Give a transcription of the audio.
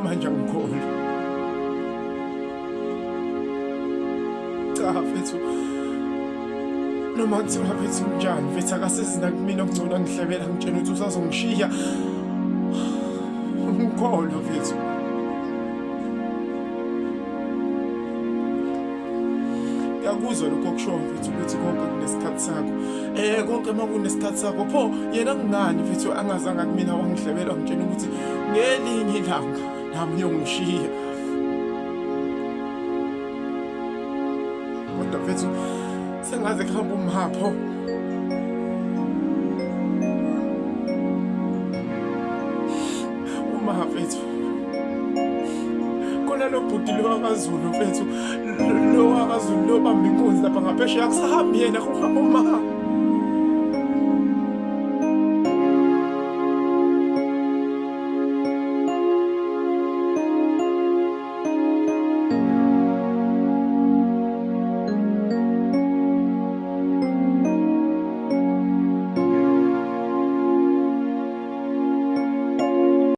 manje angikholwa. Cha mfethu, noma kuthiwa mfethu njani mfethu akasezina kumina okungcono angihlebela ngitshela ukuthi usazongishiya. Ngikholwa mfethu. Ngiyakuzwa lokho okushoyo mfethu ukuthi konke kunesikhathi sakho. Konke uma kunesikhathi sakho pho yena kungani mfethu angazange kumina wangihlebela ngitshela ukuthi ngelinye ilanga nami uyongishiya. Kodwa mfethu sengaze kuhamba umhapho. Uma mfethu khona lo bhuti lo wakaZulu mfethu, lo wakaZulu lo bamba inkunzi lapha ngaphesheya akusahambi yena kuhamba uma.